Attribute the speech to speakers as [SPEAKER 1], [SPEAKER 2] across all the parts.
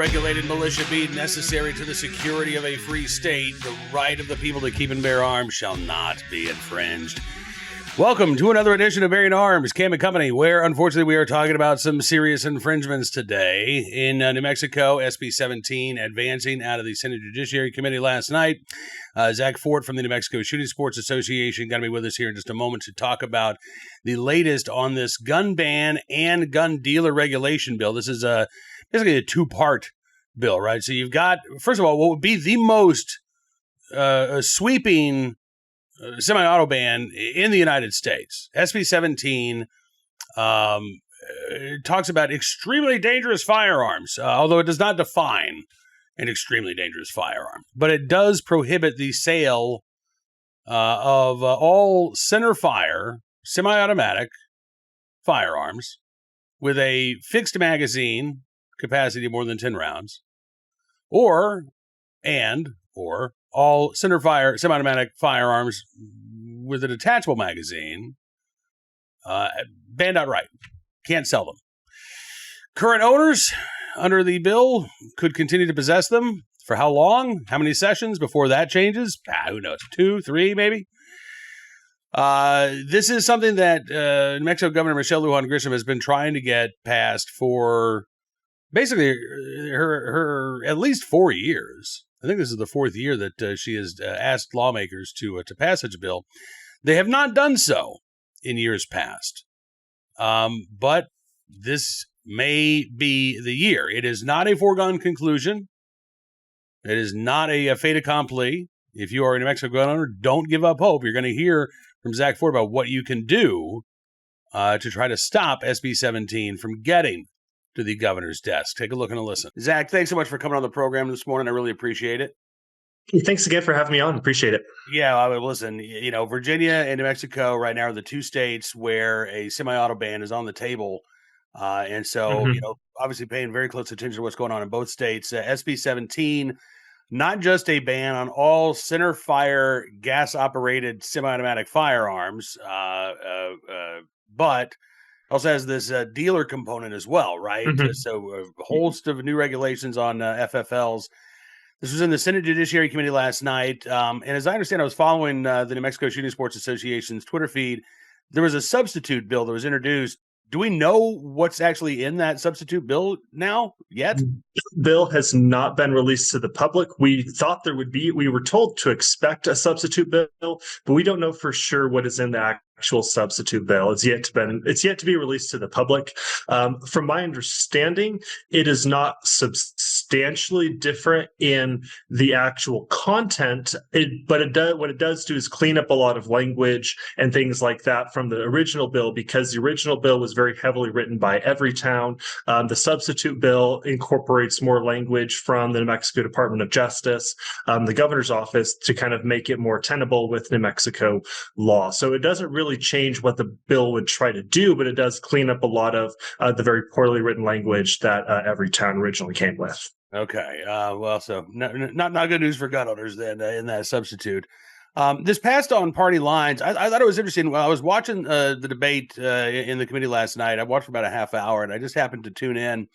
[SPEAKER 1] regulated militia be necessary to the security of a free state, the right of the people to keep and bear arms shall not be infringed. Welcome to another edition of Bearing Arms, Cam and Company, where unfortunately we are talking about some serious infringements today. In New Mexico, SB 17 advancing out of the Senate Judiciary Committee last night. Zach Fort from the New Mexico Shooting Sports Association going to be with us here in just a moment to talk about the latest on this gun ban and gun dealer regulation bill. This is basically a two-part bill, right? So you've got, first of all, what would be the most sweeping semi-auto ban in the United States. SB 17 talks about extremely dangerous firearms, although it does not define an extremely dangerous firearm. But it does prohibit the sale of all center-fire, semi-automatic firearms with a fixed magazine capacity of more than 10 rounds, or all center-fire, semi-automatic firearms with a detachable magazine, banned outright. Can't sell them. Current owners under the bill could continue to possess them. For how long? How many sessions before that changes? Who knows? 2, 3, maybe? This is something that New Mexico Governor Michelle Lujan Grisham has been trying to get passed for basically her at least 4 years. I think this is the fourth year that she has asked lawmakers to pass such a bill. They have not done so in years past. But this may be the year. It is not a foregone conclusion. It is not a fait accompli. If you are a New Mexico gun owner, don't give up hope. You're going to hear from Zach Fort about what you can do to try to stop SB 17 from getting to the governor's desk. Take a look and a listen. Zach, thanks so much for coming on the program this morning. I really appreciate it.
[SPEAKER 2] Thanks again for having me on. Appreciate it.
[SPEAKER 1] Yeah, I mean, listen, Virginia and New Mexico right now are the two states where a semi-auto ban is on the table. And so, obviously paying very close attention to what's going on in both states. SB 17, not just a ban on all center-fire gas-operated semi-automatic firearms, but also has this dealer component as well, right? So a host of new regulations on FFLs. This was in the Senate Judiciary Committee last night. And as I understand, I was following the New Mexico Shooting Sports Association's Twitter feed. There was a substitute bill that was introduced. Do we know what's actually in that substitute bill now yet?
[SPEAKER 2] Bill has not been released to the public. We thought there would be. We were told to expect a substitute bill, but we don't know for sure what is in the actual substitute bill. It's yet to be released to the public. From my understanding, it is not substantially different in the actual content. What it does do is clean up a lot of language and things like that from the original bill, because the original bill was very heavily written by Everytown. The substitute bill incorporates more language from the New Mexico Department of Justice, the governor's office, to kind of make it more tenable with New Mexico law. So it doesn't really change what the bill would try to do, but it does clean up a lot of the very poorly written language that Everytown originally came with.
[SPEAKER 1] Okay. So not good news for gun owners then in that substitute. This passed on party lines. I thought it was interesting. While I was watching the debate in the committee last night, I watched for about a half hour, and I just happened to tune in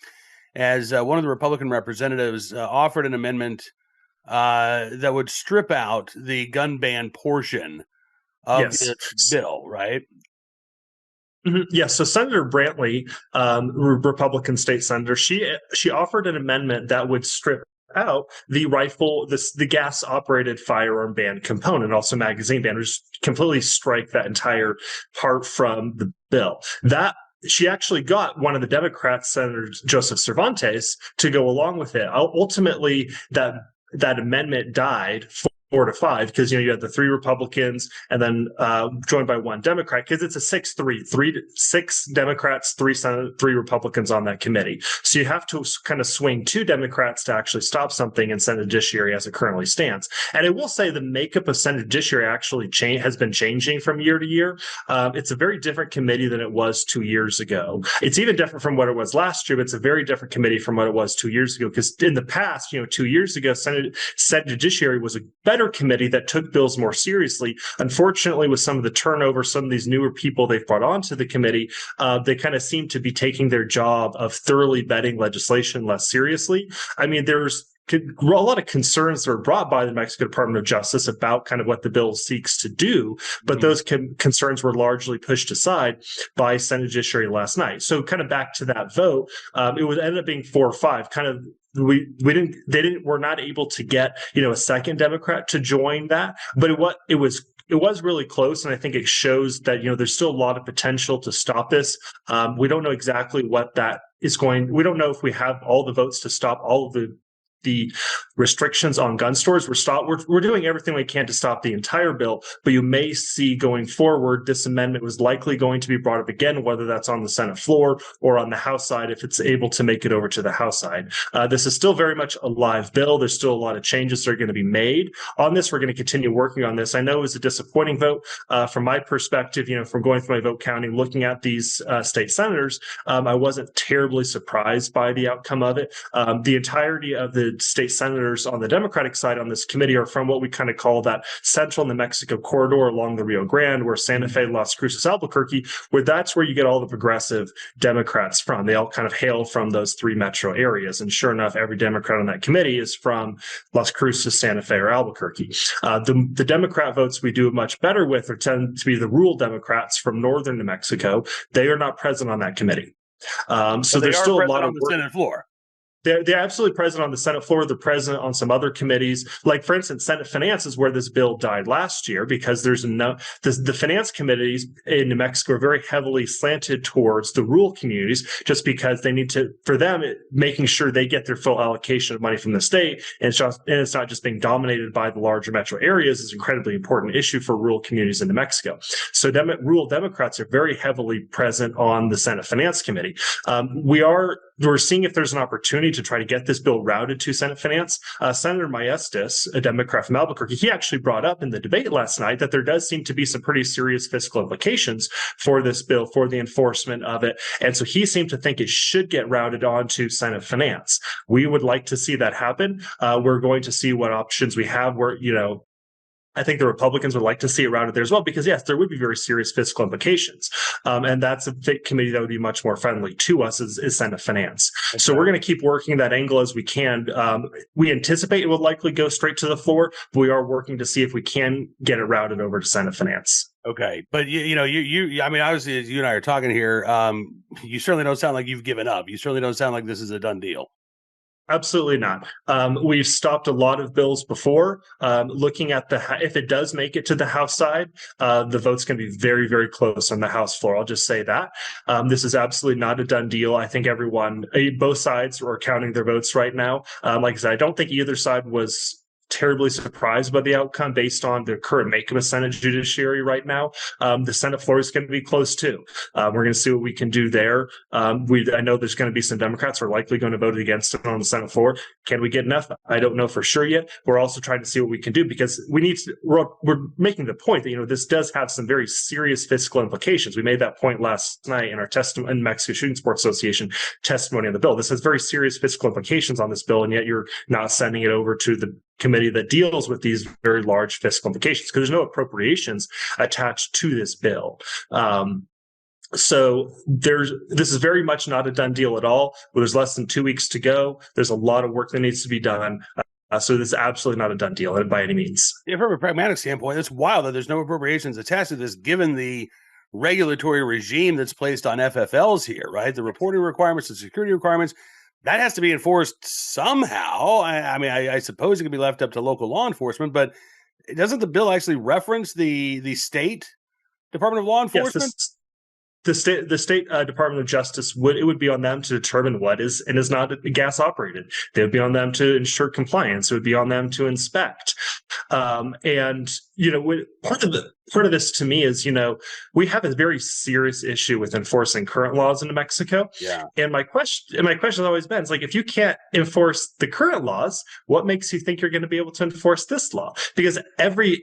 [SPEAKER 1] as one of the Republican representatives offered an amendment that would strip out the gun ban portion of this bill, right?
[SPEAKER 2] Yes. So Senator Brantley, Republican state senator, she offered an amendment that would strip out the gas operated firearm ban component, also magazine ban, just completely strike that entire part from the bill. She actually got one of the Democrats, Senator Joseph Cervantes, to go along with it. Ultimately, that amendment died 4-5, because you had the 3 Republicans and then joined by 1 Democrat, because it's a 6-3, 6 Democrats, 3 Republicans on that committee. So you have to kind of swing 2 Democrats to actually stop something in Senate Judiciary as it currently stands. And I will say the makeup of Senate Judiciary actually has been changing from year to year. It's a very different committee than it was 2 years ago. It's even different from what it was last year, but it's a very different committee from what it was 2 years ago. Because in the past, 2 years ago, Senate Judiciary was a better better committee that took bills more seriously. Unfortunately, with some of the turnover, some of these newer people they've brought onto the committee, they kind of seem to be taking their job of thoroughly vetting legislation less seriously. I mean, there's a lot of concerns that were brought by the Mexico Department of Justice about kind of what the bill seeks to do, but those concerns were largely pushed aside by Senate Judiciary last night. So kind of back to that vote, it would end up being 4-5. Kind of we're not able to get a second Democrat to join that, but it was really close, and I think it shows that there's still a lot of potential to stop this. We don't know exactly what that is going. We don't know if we have all the votes to stop all of the restrictions on gun stores. We're doing everything we can to stop the entire bill, but you may see going forward, this amendment was likely going to be brought up again, whether that's on the Senate floor or on the House side, if it's able to make it over to the House side. This is still very much a live bill. There's still a lot of changes that are going to be made on this. We're going to continue working on this. I know it was a disappointing vote from my perspective, from going through my vote counting, looking at these state senators. I wasn't terribly surprised by the outcome of it. The entirety of the state senators on the Democratic side on this committee are from what we kind of call that central New Mexico corridor along the Rio Grande, where Santa Fe, Las Cruces, Albuquerque, that's where you get all the progressive Democrats from. They all kind of hail from those three metro areas. And sure enough, every Democrat on that committee is from Las Cruces, Santa Fe, or Albuquerque. The Democrat votes we do much better with tend to be the rural Democrats from northern New Mexico. They are not present on that committee. So there's still a lot of work.
[SPEAKER 1] Senate floor.
[SPEAKER 2] They're absolutely present on the Senate floor. They're present on some other committees. Like, for instance, Senate Finance is where this bill died last year, because the finance committees in New Mexico are very heavily slanted towards the rural communities, just because they need to, for them, making sure they get their full allocation of money from the state. And it's not just being dominated by the larger metro areas is an incredibly important issue for rural communities in New Mexico. So rural Democrats are very heavily present on the Senate Finance Committee. We're seeing if there's an opportunity to try to get this bill routed to Senate Finance. Senator Maestas, a Democrat from Albuquerque, he actually brought up in the debate last night that there does seem to be some pretty serious fiscal implications for this bill, for the enforcement of it. And so he seemed to think it should get routed on to Senate Finance. We would like to see that happen. We're going to see what options we have where, I think the Republicans would like to see it routed there as well, because yes, there would be very serious fiscal implications. And that's a committee that would be much more friendly to us is Senate Finance. Okay. So we're going to keep working that angle as we can. We anticipate it will likely go straight to the floor, but we are working to see if we can get it routed over to Senate Finance.
[SPEAKER 1] Okay. But I mean, obviously, as you and I are talking here, you certainly don't sound like you've given up. You certainly don't sound like this is a done deal.
[SPEAKER 2] Absolutely not. We've stopped a lot of bills before. Looking at if it does make it to the House side, the vote's going to be very, very close on the House floor. I'll just say that. This is absolutely not a done deal. I think both sides are counting their votes right now. Like I said, I don't think either side was terribly surprised by the outcome based on the current makeup of Senate Judiciary right now. The Senate floor is going to be close too. We're going to see what we can do there. I know there's going to be some Democrats who are likely going to vote against it on the Senate floor. Can we get enough? I don't know for sure yet. We're also trying to see what we can do, because we're making the point that this does have some very serious fiscal implications. We made that point last night in our testimony in Mexico Shooting Sports Association testimony on the bill. This has very serious fiscal implications on this bill, and yet you're not sending it over to the committee that deals with these very large fiscal implications, because there's no appropriations attached to this bill. So this is very much not a done deal at all. There's less than 2 weeks to go. There's a lot of work that needs to be done. So this is absolutely not a done deal by any means.
[SPEAKER 1] Yeah, from a pragmatic standpoint, it's wild that there's no appropriations attached to this, given the regulatory regime that's placed on FFLs here, right? The reporting requirements, the security requirements. That has to be enforced somehow. I mean, I suppose it can be left up to local law enforcement, but doesn't the bill actually reference the state Department of Law Enforcement?
[SPEAKER 2] Yes, the state Department of Justice would be on them to determine what is and is not gas operated. They would be on them to ensure compliance. It would be on them to inspect. And part of part of this to me is, we have a very serious issue with enforcing current laws in New Mexico.
[SPEAKER 1] Yeah.
[SPEAKER 2] And my question has always been, it's like, if you can't enforce the current laws, what makes you think you're going to be able to enforce this law? Because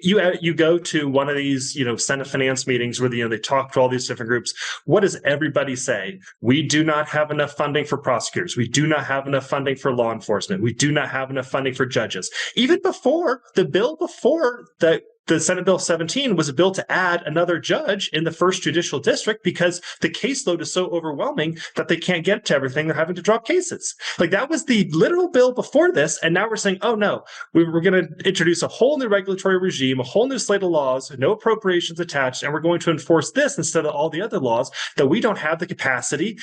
[SPEAKER 2] you go to one of these, Senate finance meetings where, they talk to all these different groups. What does everybody say? We do not have enough funding for prosecutors. We do not have enough funding for law enforcement. We do not have enough funding for judges. Even before the Senate Bill 17 was a bill to add another judge in the first judicial district because the caseload is so overwhelming that they can't get to everything. They're having to drop cases. Like, that was the literal bill before this. And now we're saying, oh no, we're going to introduce a whole new regulatory regime, a whole new slate of laws, no appropriations attached. And we're going to enforce this instead of all the other laws that we don't have the capacity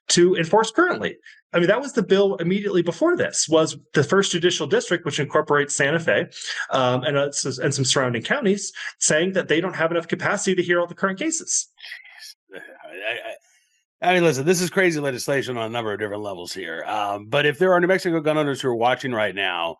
[SPEAKER 2] to enforce currently. I mean, that was the bill immediately before this, was the first judicial district, which incorporates Santa Fe and some surrounding counties, saying that they don't have enough capacity to hear all the current cases.
[SPEAKER 1] I mean, listen, this is crazy legislation on a number of different levels here. But if there are New Mexico gun owners who are watching right now,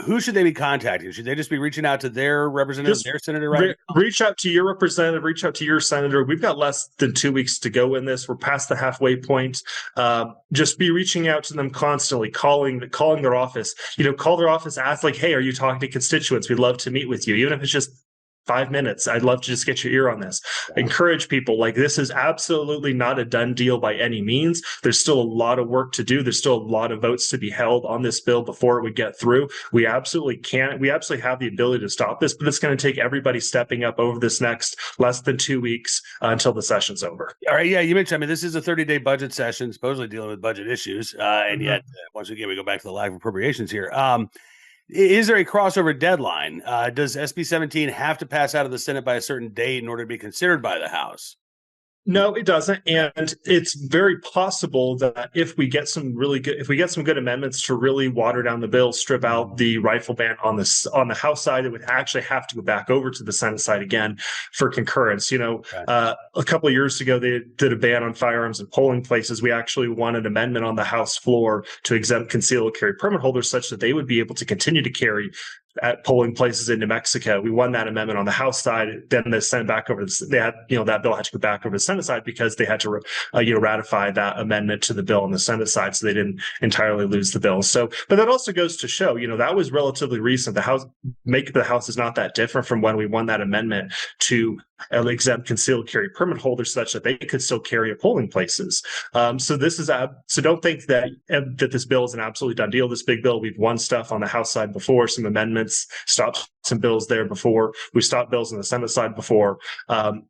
[SPEAKER 1] who should they be contacting? Should they just be reaching out to their representative, their senator?
[SPEAKER 2] Reach out to your representative, reach out to your senator. We've got less than 2 weeks to go in this. We're past the halfway point. Just be reaching out to them constantly, calling their office. Call their office, ask like, hey, are you talking to constituents? We'd love to meet with you, even if it's just 5 minutes. I'd love to just get your ear on this. Encourage people. Like, this is absolutely not a done deal by any means. There's still a lot of work to do. There's still a lot of votes to be held on this bill before it would get through. We absolutely have the ability to stop this, but it's going to take everybody stepping up over this next less than 2 weeks until the session's over.
[SPEAKER 1] All right. Yeah, you mentioned, this is a 30-day budget session, supposedly dealing with budget issues. And yet, once again, we go back to the lack of appropriations here. Is there a crossover deadline? Does SB 17 have to pass out of the Senate by a certain date in order to be considered by the House?
[SPEAKER 2] No, it doesn't. And it's very possible that if we get some good amendments to really water down the bill, strip out the rifle ban on the House side, it would actually have to go back over to the Senate side again for concurrence. A couple of years ago, they did a ban on firearms in polling places. We actually won an amendment on the House floor to exempt concealed carry permit holders such that they would be able to continue to carry at polling places in New Mexico. We won that amendment on the House side. Then they sent back over. That bill had to go back over to the Senate side because they had to, ratify that amendment to the bill on the Senate side, so they didn't entirely lose the bill. So, but that also goes to show, that was relatively recent. The House is not that different from when we won that amendment to exempt concealed carry permit holders such that they could still carry at polling places. So don't think that this bill is an absolutely done deal. This big bill, we've won stuff on the House side before, some amendments, stopped some bills there before. We stopped bills on the Senate side before.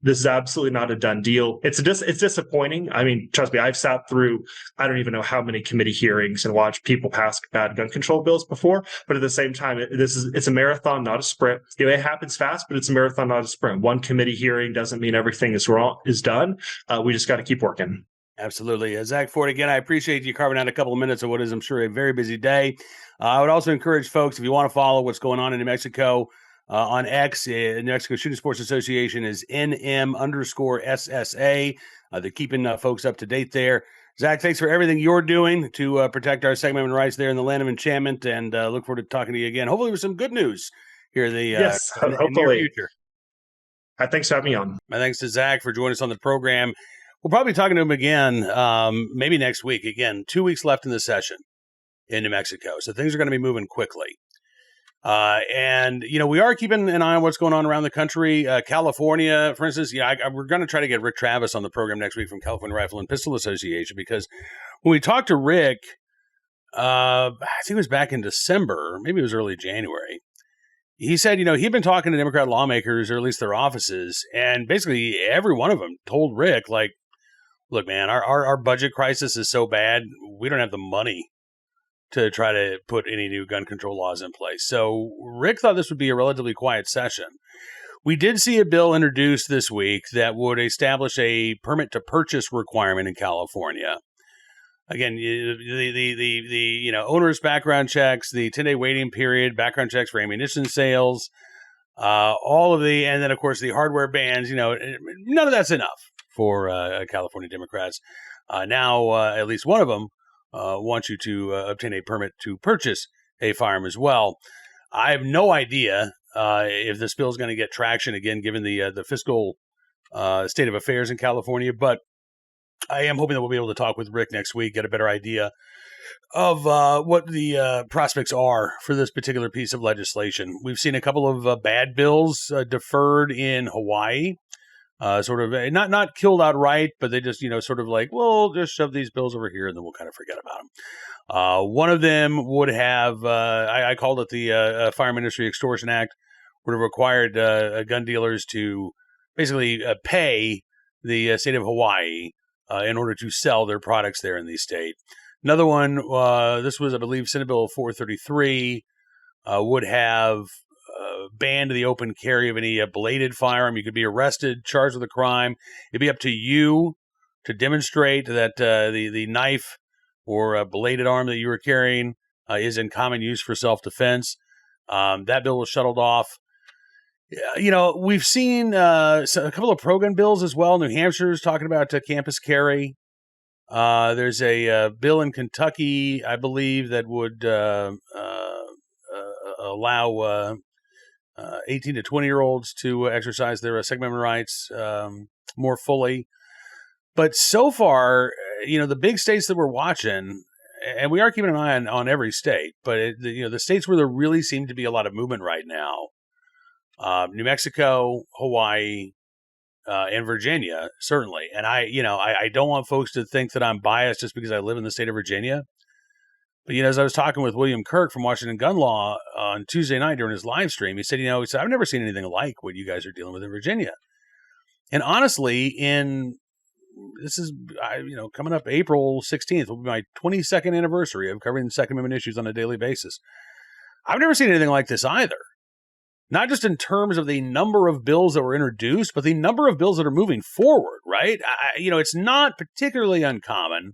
[SPEAKER 2] This is absolutely not a done deal. It's disappointing. I mean, trust me, I've sat through, I don't even know how many committee hearings and watched people pass bad gun control bills before. But at the same time, it's a marathon, not a sprint. It happens fast, but it's a marathon, not a sprint. One committee hearing doesn't mean everything is done. We just got to keep working.
[SPEAKER 1] Absolutely. Zach Fort, again, I appreciate you carving out a couple of minutes of what is, I'm sure, a very busy day. I would also encourage folks, if you want to follow what's going on in New Mexico on X, New Mexico Shooting Sports Association is NM_SSA. They're keeping folks up to date there. Zach, thanks for everything you're doing to protect our Second Amendment rights there in the land of enchantment, and look forward to talking to you again, hopefully with some good news here in the near future.
[SPEAKER 2] Thanks for having me on.
[SPEAKER 1] My thanks to Zach for joining us on the program. We'll probably be talking to him again, maybe next week. Again, 2 weeks left in the session in New Mexico, so things are going to be moving quickly. And we are keeping an eye on what's going on around the country. California, for instance, we're going to try to get Rick Travis on the program next week from California Rifle and Pistol Association, because when we talked to Rick, I think it was back in December, maybe it was early January. He said, he'd been talking to Democrat lawmakers, or at least their offices, and basically every one of them told Rick, like, look, man, our budget crisis is so bad, we don't have the money to try to put any new gun control laws in place. So Rick thought this would be a relatively quiet session. We did see a bill introduced this week that would establish a permit to purchase requirement in California. Again, the onerous background checks, the 10-day waiting period, background checks for ammunition sales, and then of course the hardware bans. None of that's enough for California Democrats. Now, at least one of them wants you to obtain a permit to purchase a firearm as well. I have no idea if this bill is going to get traction again, given the fiscal state of affairs in California. But I am hoping that we'll be able to talk with Rick next week, get a better idea of what the prospects are for this particular piece of legislation. We've seen a couple of bad bills deferred in Hawaii, sort of not killed outright, but they just, sort of like, well, just shove these bills over here and then we'll kind of forget about them. One of them would have, I called it the Firearm Industry Extortion Act, would have required gun dealers to basically pay the state of Hawaii in order to sell their products there in the state. Another one, this was, I believe, Senate Bill 433, would have banned the open carry of any bladed firearm. You could be arrested, charged with a crime. It'd be up to you to demonstrate that the knife or bladed arm that you were carrying is in common use for self-defense. That bill was shuttled off. We've seen a couple of pro-gun bills as well. New Hampshire's talking about campus carry. There's a bill in Kentucky, I believe, that would allow 18 to 20-year-olds to exercise their Second Amendment rights more fully. But so far, the big states that we're watching, and we are keeping an eye on every state, but the states where there really seem to be a lot of movement right now, New Mexico, Hawaii, and Virginia, certainly. And I don't want folks to think that I'm biased just because I live in the state of Virginia. But, as I was talking with William Kirk from Washington Gun Law on Tuesday night during his live stream, he said, I've never seen anything like what you guys are dealing with in Virginia. And honestly, this is, coming up April 16th will be my 22nd anniversary of covering Second Amendment issues on a daily basis. I've never seen anything like this either. Not just in terms of the number of bills that were introduced, but the number of bills that are moving forward, right? It's not particularly uncommon,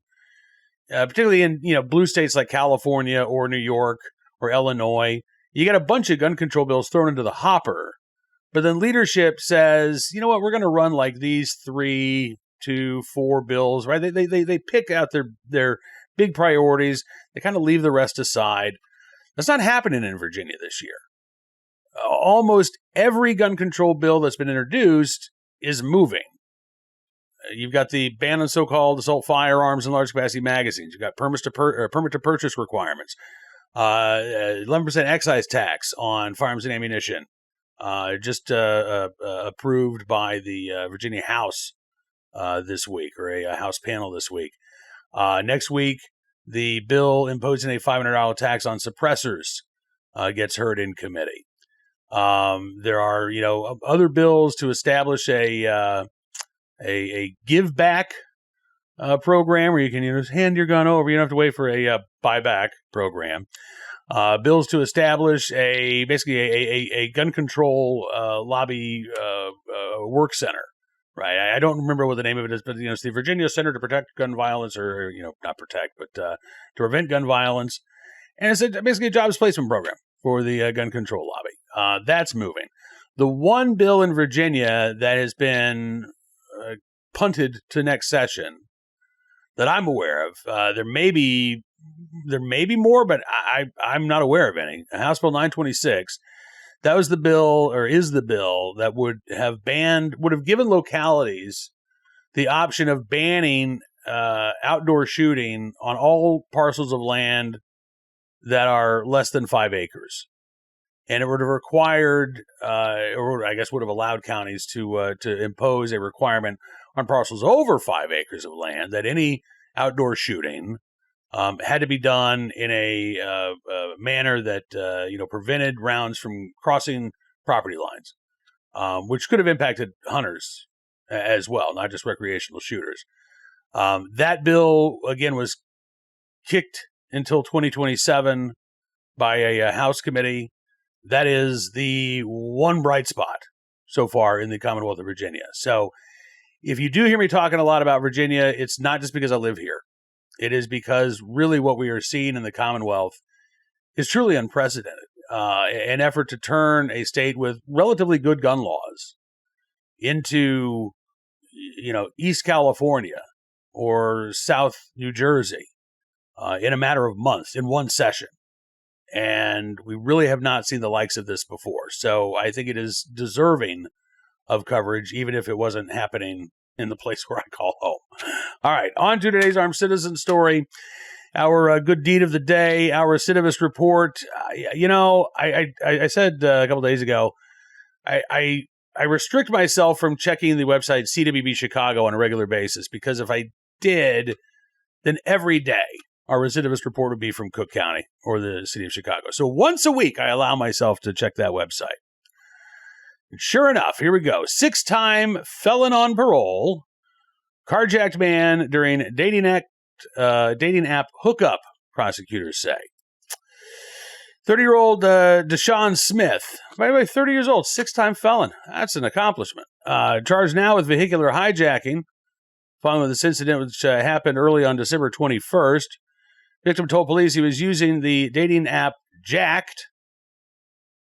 [SPEAKER 1] particularly in, blue states like California or New York or Illinois. You get a bunch of gun control bills thrown into the hopper, but then leadership says, you know what, we're going to run like these 3 to 4 bills, right? They pick out their big priorities. They kind of leave the rest aside. That's not happening in Virginia this year. Almost every gun control bill that's been introduced is moving. You've got the ban on so-called assault firearms and large capacity magazines. You've got permit to purchase requirements, 11% excise tax on firearms and ammunition, just approved by the Virginia House this week, or a House panel this week. Next week, the bill imposing a $500 tax on suppressors gets heard in committee. There are, other bills to establish a give back program where you can just hand your gun over. You don't have to wait for a buyback program. Bills to establish basically a gun control lobby work center. Right. I don't remember what the name of it is, but it's the Virginia Center to Protect Gun Violence, or not protect, but to prevent gun violence. And it's basically a jobs placement program for the gun control lobby. That's moving. The one bill in Virginia that has been punted to next session that I'm aware of, there may be more, but I'm not aware of any. House Bill 926. That was the bill, or is the bill, that would have given localities the option of banning outdoor shooting on all parcels of land that are less than 5 acres. And it would have required, or I guess would have allowed counties to impose a requirement on parcels over 5 acres of land that any outdoor shooting had to be done in a manner that prevented rounds from crossing property lines, which could have impacted hunters as well, not just recreational shooters. That bill again was kicked until 2027 by a House committee. That is the one bright spot so far in the Commonwealth of Virginia. So if you do hear me talking a lot about Virginia, it's not just because I live here. It is because really what we are seeing in the Commonwealth is truly unprecedented. An effort to turn a state with relatively good gun laws into, East California or South New Jersey in a matter of months, in one session. And we really have not seen the likes of this before. So I think it is deserving of coverage, even if it wasn't happening in the place where I call home. All right, on to today's Armed Citizen story. Our good deed of the day, our recidivist report. I said a couple days ago, I restrict myself from checking the website CWB Chicago on a regular basis, because if I did, then every day our recidivist report would be from Cook County or the city of Chicago. So once a week, I allow myself to check that website. And sure enough, here we go. 6-time felon on parole, carjacked man during dating app hookup, prosecutors say. 30-year-old Deshaun Smith, by the way, 30 years old, 6-time felon. That's an accomplishment. Charged now with vehicular hijacking following this incident, which happened early on December 21st. Victim told police he was using the dating app Jacked.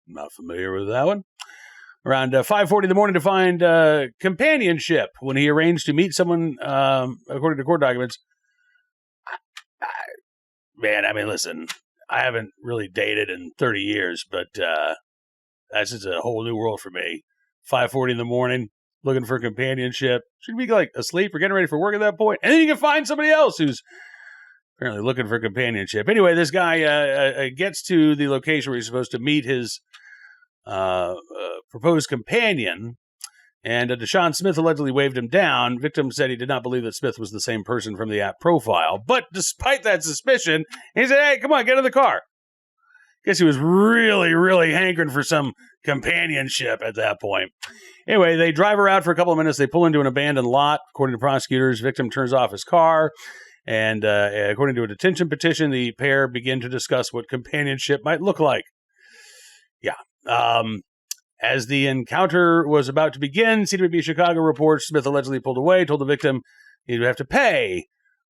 [SPEAKER 1] Not familiar with that one. Around 5:40 in the morning to find companionship when he arranged to meet someone, according to court documents. Listen, I haven't really dated in 30 years, but that's just a whole new world for me. 5:40 in the morning, looking for companionship. Should be like asleep or getting ready for work at that point. And then you can find somebody else who's apparently looking for companionship. Anyway, this guy gets to the location where he's supposed to meet his proposed companion, and Deshaun Smith allegedly waved him down. Victim said he did not believe that Smith was the same person from the app profile. But despite that suspicion, he said, hey, come on, get in the car. Guess he was really, really hankering for some companionship at that point. Anyway, they drive her out for a couple of minutes. They pull into an abandoned lot. According to prosecutors, victim turns off his car. And according to a detention petition, the pair begin to discuss what companionship might look like. Yeah. As the encounter was about to begin, CWB Chicago reports Smith allegedly pulled away, told the victim he would have to pay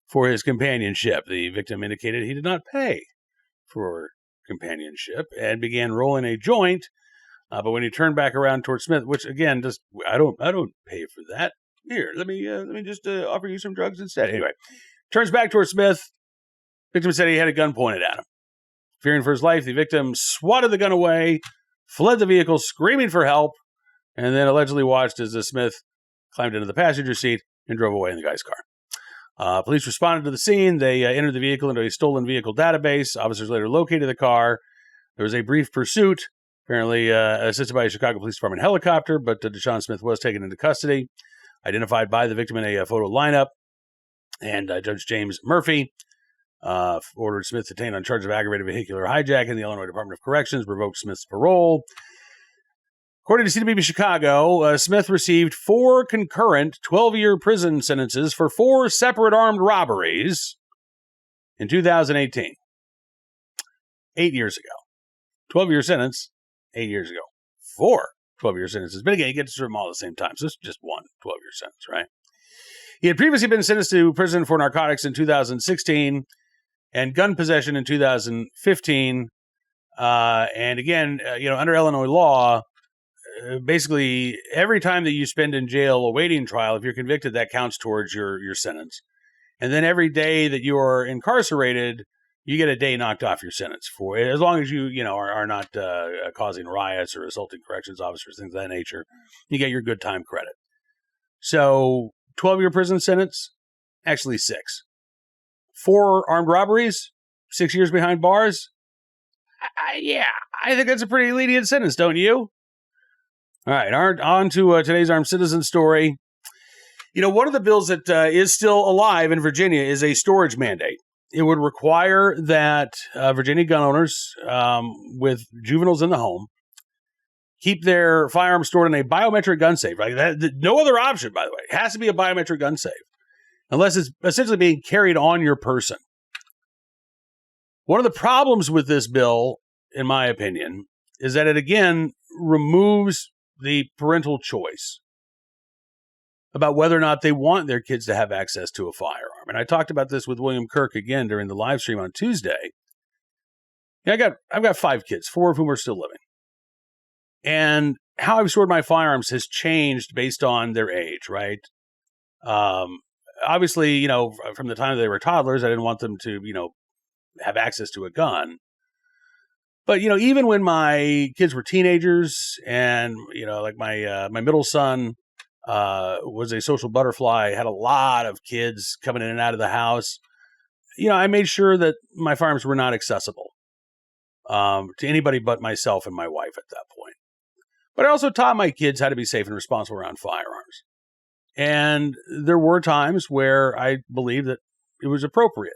[SPEAKER 1] for his companionship. The victim indicated he did not pay for companionship and began rolling a joint. But when he turned back around towards Smith, which again, I don't pay for that. Here, let me just offer you some drugs instead. Anyway, turns back towards Smith. Victim said he had a gun pointed at him. Fearing for his life, the victim swatted the gun away, fled the vehicle screaming for help, and then allegedly watched as Smith climbed into the passenger seat and drove away in the guy's car. Police responded to the scene. They entered the vehicle into a stolen vehicle database. Officers later located the car. There was a brief pursuit, apparently assisted by a Chicago Police Department helicopter, but Deshaun Smith was taken into custody, identified by the victim in a photo lineup. And Judge James Murphy ordered Smith detained on charge of aggravated vehicular hijacking. The Illinois Department of Corrections revoked Smith's parole. According to CWB Chicago, Smith received 4 concurrent 12-year prison sentences for 4 separate armed robberies in 2018. 8 years ago. 12-year sentence, 8 years ago. 4 12-year sentences. But again, he gets to serve them all at the same time. So it's just one 12-year sentence, right? He had previously been sentenced to prison for narcotics in 2016 and gun possession in 2015. And again, under Illinois law, basically every time that you spend in jail awaiting trial, if you're convicted, that counts towards your sentence. And then every day that you are incarcerated, you get a day knocked off your sentence for it, as long as you are not causing riots or assaulting corrections officers, things of that nature. You get your good time credit. So 12-year prison sentence, actually 6. 4 armed robberies, 6 years behind bars. I think that's a pretty lenient sentence, don't you? All right, on to today's Armed Citizen story. One of the bills that is still alive in Virginia is a storage mandate. It would require that Virginia gun owners with juveniles in the home keep their firearms stored in a biometric gun safe. Like that, no other option, by the way. It has to be a biometric gun safe, unless it's essentially being carried on your person. One of the problems with this bill, in my opinion, is that it, again, removes the parental choice about whether or not they want their kids to have access to a firearm. And I talked about this with William Kirk again during the live stream on Tuesday. I've got 5 kids, 4 of whom are still living. And how I've stored my firearms has changed based on their age, right? Obviously, from the time they were toddlers, I didn't want them to, have access to a gun. But, even when my kids were teenagers and, like my middle son was a social butterfly, had a lot of kids coming in and out of the house, I made sure that my firearms were not accessible to anybody but myself and my wife at that point. But I also taught my kids how to be safe and responsible around firearms. And there were times where I believed that it was appropriate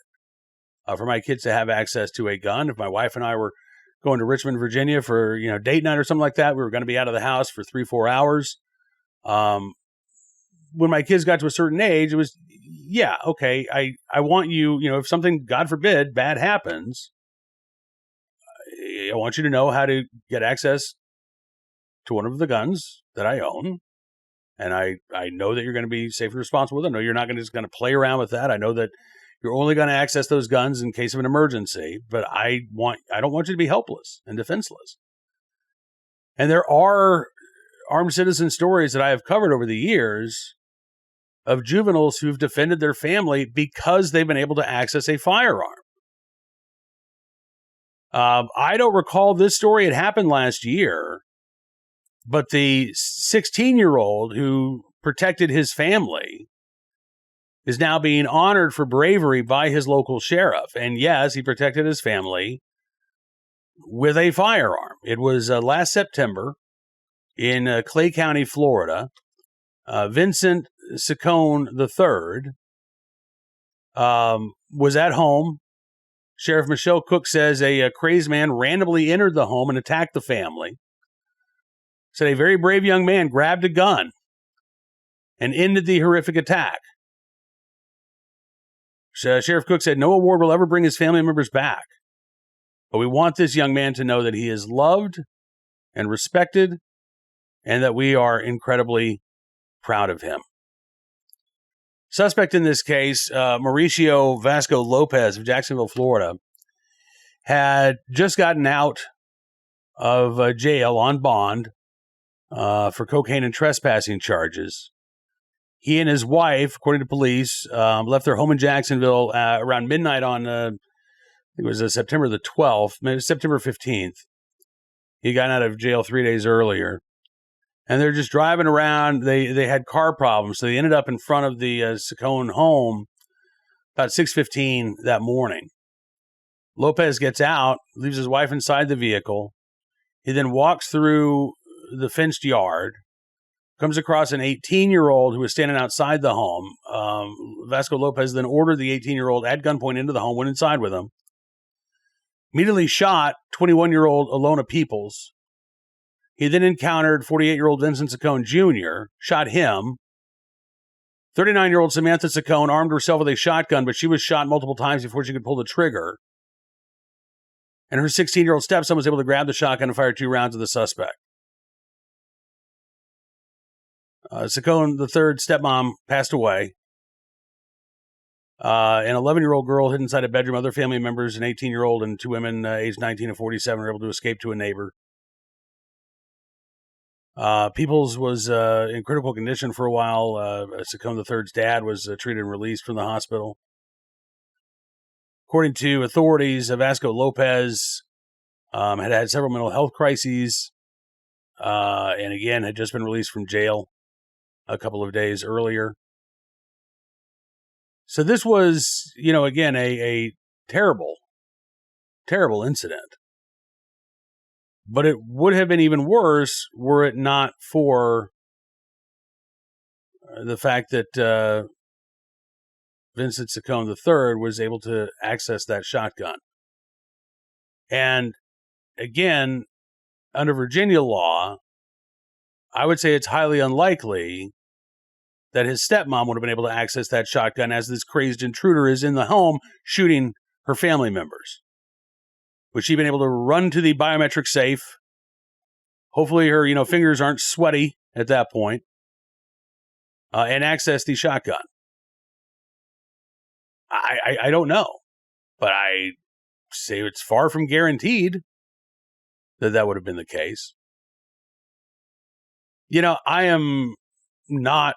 [SPEAKER 1] for my kids to have access to a gun. If my wife and I were going to Richmond, Virginia for, date night or something like that, we were going to be out of the house for 3-4 hours. When my kids got to a certain age, it was, yeah, okay, I want you, if something, God forbid, bad happens, I want you to know how to get access to one of the guns that I own. And I know that you're going to be safe and responsible with it. I know you're not just going to play around with that. I know that you're only going to access those guns in case of an emergency, but I don't want you to be helpless and defenseless. And there are armed citizen stories that I have covered over the years of juveniles who've defended their family because they've been able to access a firearm. I don't recall this story. It happened last year, but the 16-year-old who protected his family is now being honored for bravery by his local sheriff. And yes, he protected his family with a firearm. It was last September in Clay County, Florida. Vincent Saccone III was at home. Sheriff Michelle Cook says a crazed man randomly entered the home and attacked the family. Said a very brave young man grabbed a gun and ended the horrific attack. Sheriff Cook said no award will ever bring his family members back, but we want this young man to know that he is loved and respected and that we are incredibly proud of him. Suspect in this case, Mauricio Vasco Lopez of Jacksonville, Florida, had just gotten out of jail on bond for cocaine and trespassing charges. He and his wife, according to police, left their home in Jacksonville around midnight on, I think it was September the 12th, maybe September 15th. He got out of jail 3 days earlier. And they're just driving around. They had car problems, so they ended up in front of the Saccone home about 6:15 that morning. Lopez gets out, leaves his wife inside the vehicle. He then walks through the fenced yard, comes across an 18-year-old who was standing outside the home. Vasco Lopez then ordered the 18-year-old at gunpoint into the home, went inside with him, immediately shot 21-year-old Alona Peoples. He then encountered 48-year-old Vincent Saccone Jr., shot him. 39-year-old Samantha Saccone armed herself with a shotgun, but she was shot multiple times before she could pull the trigger. And her 16-year-old stepson was able to grab the shotgun and fire 2 rounds at the suspect. Saccone III's stepmom passed away. An 11-year-old girl hid inside a bedroom. Other family members, an 18-year-old and 2 women aged 19 and 47, were able to escape to a neighbor. Peoples was in critical condition for a while. Saccone III's dad was treated and released from the hospital. According to authorities, Vasco Lopez had several mental health crises, and again had just been released from jail a couple of days earlier. So this was, again, a terrible, terrible incident. But it would have been even worse were it not for the fact that Vincent Saccone III was able to access that shotgun. And again, under Virginia law, I would say it's highly unlikely that his stepmom would have been able to access that shotgun as this crazed intruder is in the home shooting her family members. Would she have been able to run to the biometric safe? Hopefully her, fingers aren't sweaty at that point, and access the shotgun. I don't know, but I say it's far from guaranteed that would have been the case. I am not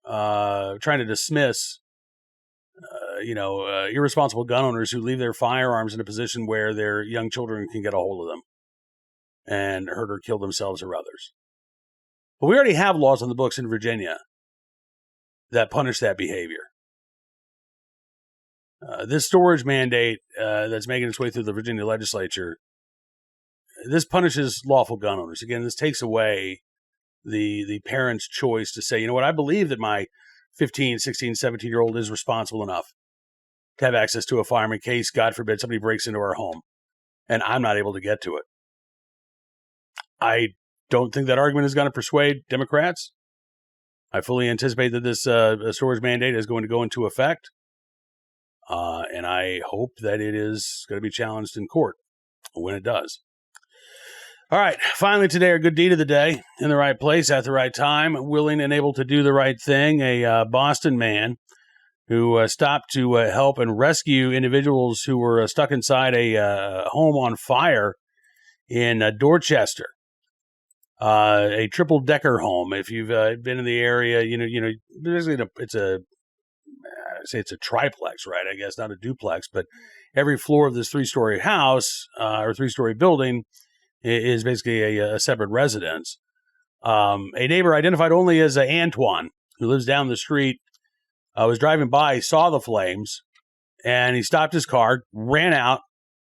[SPEAKER 1] trying to dismiss irresponsible gun owners who leave their firearms in a position where their young children can get a hold of them and hurt or kill themselves or others. But we already have laws on the books in Virginia that punish that behavior. This storage mandate that's making its way through the Virginia legislature, this punishes lawful gun owners. Again, this takes away the parent's choice to say, you know what, I believe that my 15, 16, 17-year-old is responsible enough to have access to a firearm in case, God forbid, somebody breaks into our home and I'm not able to get to it. I don't think that argument is going to persuade Democrats. I fully anticipate that this storage mandate is going to go into effect. And I hope that it is going to be challenged in court when it does. All right. Finally, today, our good deed of the day. In the right place at the right time, willing and able to do the right thing. A Boston man who stopped to help and rescue individuals who were stuck inside a home on fire in Dorchester. A triple-decker home. If you've been in the area, basically it's a triplex, right? I guess not a duplex, but every floor of this 3-story house or 3-story building is basically a separate residence. A neighbor identified only as Antoine, who lives down the street, was driving by, saw the flames, and he stopped his car, ran out,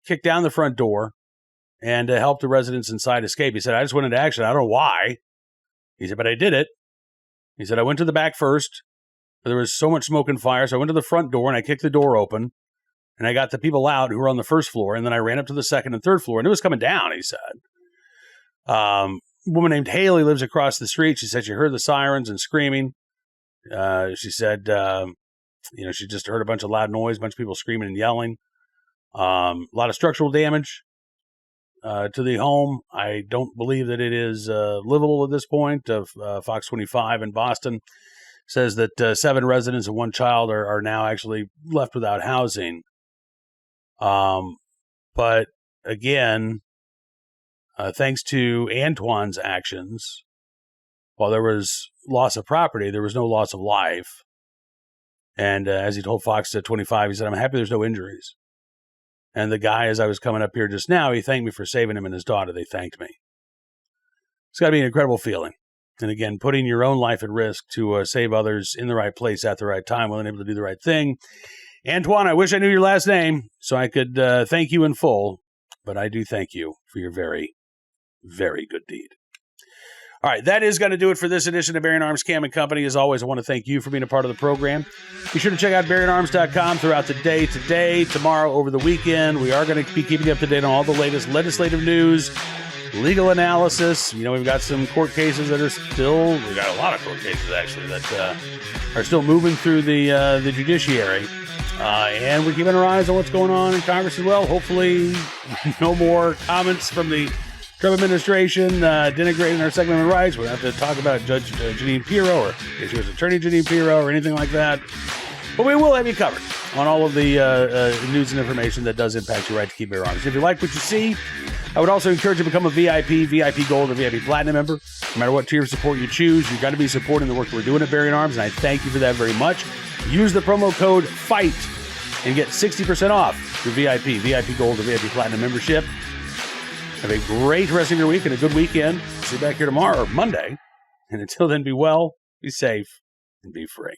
[SPEAKER 1] kicked down the front door, and helped the residents inside escape. He said, I just went into action. I don't know why. He said, but I did it. He said, I went to the back first. There was so much smoke and fire, so I went to the front door, and I kicked the door open, and I got the people out who were on the first floor, and then I ran up to the second and third floor, and it was coming down, he said. A woman named Haley lives across the street. She said she heard the sirens and screaming. She said, she just heard a bunch of loud noise, a bunch of people screaming and yelling. A lot of structural damage to the home. I don't believe that it is livable at this point. Fox 25 in Boston says that 7 residents and 1 child are now actually left without housing. But again, thanks to Antoine's actions, while there was loss of property, there was no loss of life. And as he told Fox 25, he said, I'm happy there's no injuries. And the guy, as I was coming up here just now, he thanked me for saving him and his daughter. They thanked me. It's got to be an incredible feeling. And again, putting your own life at risk to save others in the right place at the right time, willing and able to do the right thing. Antoine, I wish I knew your last name so I could thank you in full, but I do thank you for your very, very good deed. All right, that is going to do it for this edition of Bearing Arms Cam & Company. As always, I want to thank you for being a part of the program. Be sure to check out BearingArms.com throughout the day, today, tomorrow, over the weekend. We are going to be keeping you up to date on all the latest legislative news, legal analysis. We've got some court cases that are still, we've got a lot of court cases, actually, that are still moving through the judiciary. And we're keeping our eyes on what's going on in Congress as well. Hopefully, no more comments from the Trump administration denigrating our Second Amendment rights. We don't have to talk about Judge Jeanine Pirro or U.S. Attorney Jeanine Pirro or anything like that. But we will have you covered on all of the news and information that does impact your right to keep bear arms. If you like what you see, I would also encourage you to become a VIP Gold, or VIP Platinum member. No matter what tier of support you choose, you've got to be supporting the work we're doing at Bearing Arms, and I thank you for that very much. Use the promo code FIGHT and get 60% off your VIP Gold, or VIP Platinum membership. Have a great rest of your week and a good weekend. See you back here tomorrow, or Monday. And until then, be well, be safe, and be free.